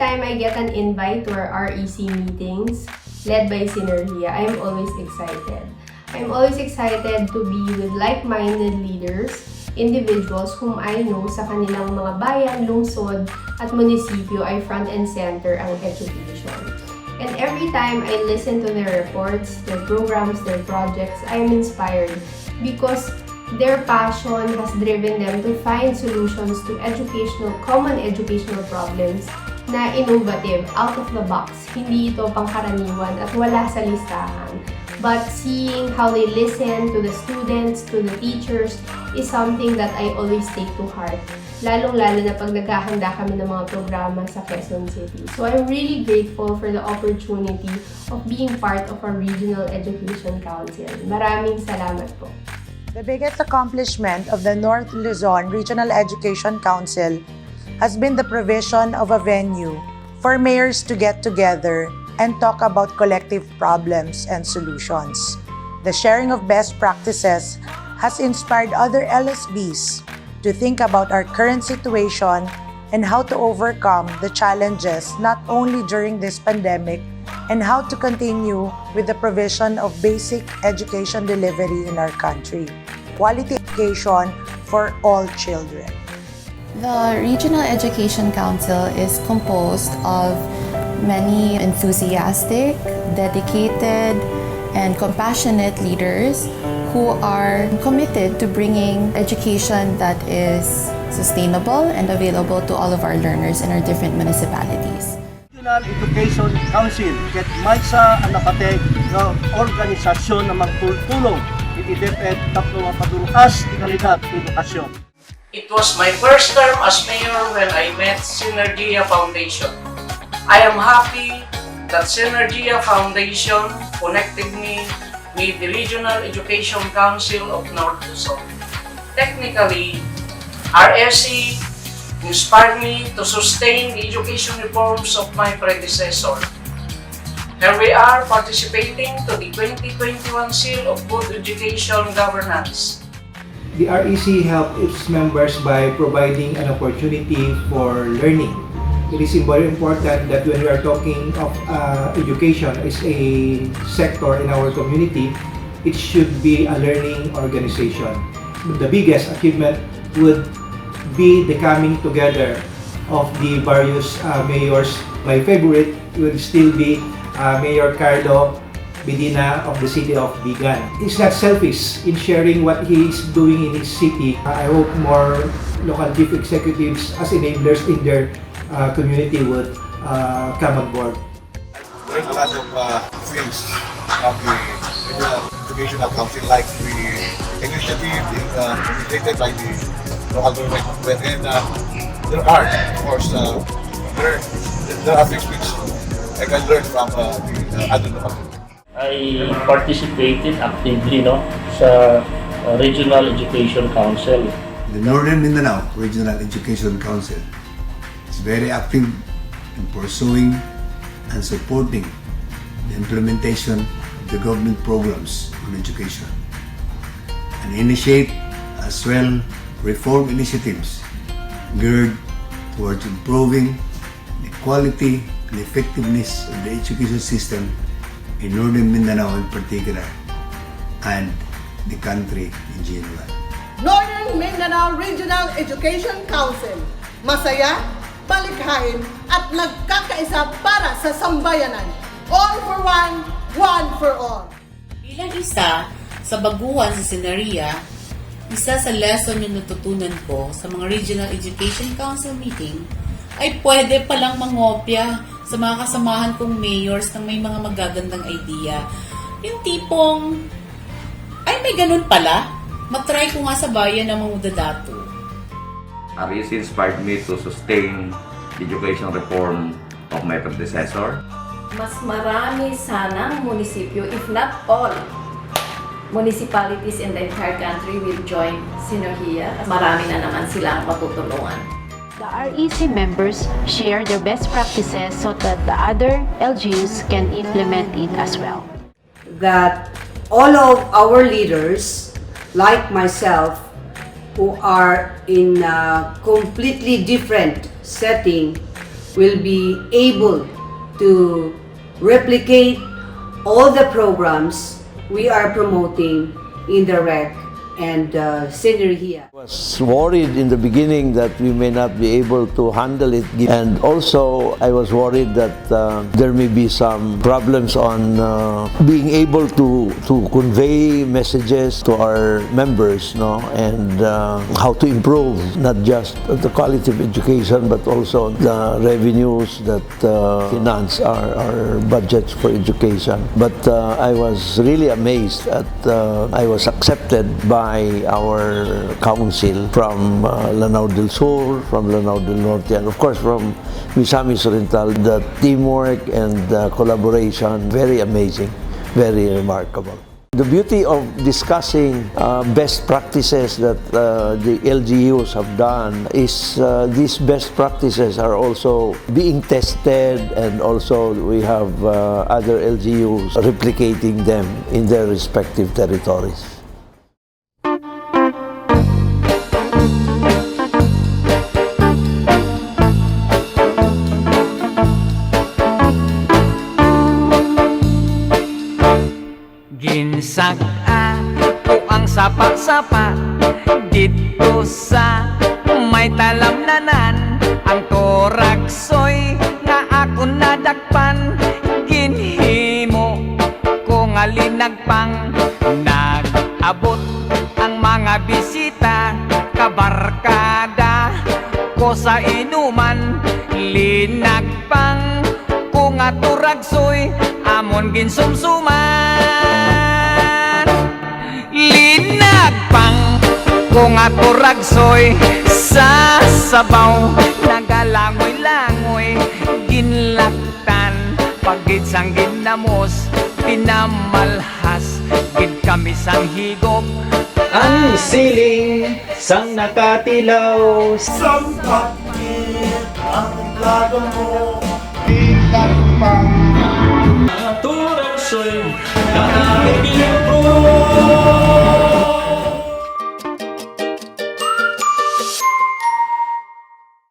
time I get an invite to our REC meetings led by Synergia, I am always excited. I'm always excited to be with like-minded leaders, individuals whom I know sa kanilang mga bayan, lungsod, at munisipyo ay front and center ang education. And every time I listen to their reports, their programs, their projects, I am inspired because their passion has driven them to find solutions to common educational problems na innovative, out of the box. Hindi ito pangkaraniwan at wala sa listahan. But seeing how they listen to the students, to the teachers, is something that I always take to heart. Lalong-lalo na pag naghahanda kami ng mga programa sa Quezon City. So I'm really grateful for the opportunity of being part of our Regional Education Council. Maraming salamat po. The biggest accomplishment of the North Luzon Regional Education Council has been the provision of a venue for mayors to get together and talk about collective problems and solutions. The sharing of best practices has inspired other LSBs to think about our current situation and how to overcome the challenges not only during this pandemic and how to continue with the provision of basic education delivery in our country. Quality education for all children. The Regional Education Council is composed of many enthusiastic, dedicated, and compassionate leaders who are committed to bringing education that is sustainable and available to all of our learners in our different municipalities. Regional Education Council ket maysa ang nakateg nga organisasyon na magtulong iti DepEd tapno mapadulungas ti kalidad ti edukasyon. It was my first term as mayor when I met Synergia Foundation. I am happy that Synergia Foundation connected me with the Regional Education Council of North Luzon. Technically, RSC inspired me to sustain the education reforms of my predecessor. Here we are participating to the 2021 Seal of Good Education Governance. The REC helped its members by providing an opportunity for learning. It is very important that when we are talking of education as a sector in our community, it should be a learning organization. The biggest achievement would be the coming together of the various mayors. My favorite will still be Mayor Carlo Medina of the city of Bigan. He's not selfish in sharing what he is doing in his city. I hope more local chief executives as enablers in their community would come on board. There's a lot of things of the Regional Educational Council, like the initiative initiated by the local government, and there are, of course, there are things which I can learn from the other local government. I participated actively sa Regional Education Council. The Northern Mindanao Regional Education Council is very active in pursuing and supporting the implementation of the government programs on education and initiate as well reform initiatives geared towards improving the quality and effectiveness of the education system in Northern Mindanao in particular and the country in general. Northern Mindanao Regional Education Council. Masaya, palikhain at nagkakaisa para sa sambayanan. All for one, one for all. Bilang isa sa baguhan sa Synergia, isa sa lesson yung natutunan ko sa mga Regional Education Council meeting ay pwede palang mangopya sa mga kasamahan kong mayors na may mga magagandang idea. Yung tipong, ay may ganun pala, matry ko nga sa bayan ng mga udadato. REC inspired me to sustain education reform of my predecessor. Mas marami sanang munisipyo, if not all, municipalities in the entire country will join Synergia. Marami na naman silang matutulungan. The REC members share their best practices so that the other LGUs can implement it as well. That all of our leaders, like myself, who are in a completely different setting, will be able to replicate all the programs we are promoting in the REC and Synergia. I was worried in the beginning that we may not be able to handle it, and also I was worried that there may be some problems on being able to convey messages to our members, no, and how to improve not just the quality of education but also the revenues that finance our budgets for education. But I was really amazed at I was accepted by our council from Lanao del Sur, from Lanao del Norte, and of course from Misamis Oriental. The teamwork and the collaboration, very amazing, very remarkable. The beauty of discussing best practices that the LGUs have done is these best practices are also being tested, and also we have other LGUs replicating them in their respective territories. Ginsag-a ko ang sapa-sapa dito sa may talamnanan. Ang toraksoy nga ako nadakpan, ginhimo ko nga linagpang. Nag-abot ang mga bisita, kabarkada ko sa inuman. Linagpang ko nga turagsoy, amon ginsumsuman. Linagpang ko nga turagsoy sa sabaw, nagalangoy-langoy, ginlaktan, pagid sang ginamos, pinamalhas, gid kami sang higop. Ang siling sang nakatilaw, Sampat ang plado mo, linagpang turagsoy, nakakilipro.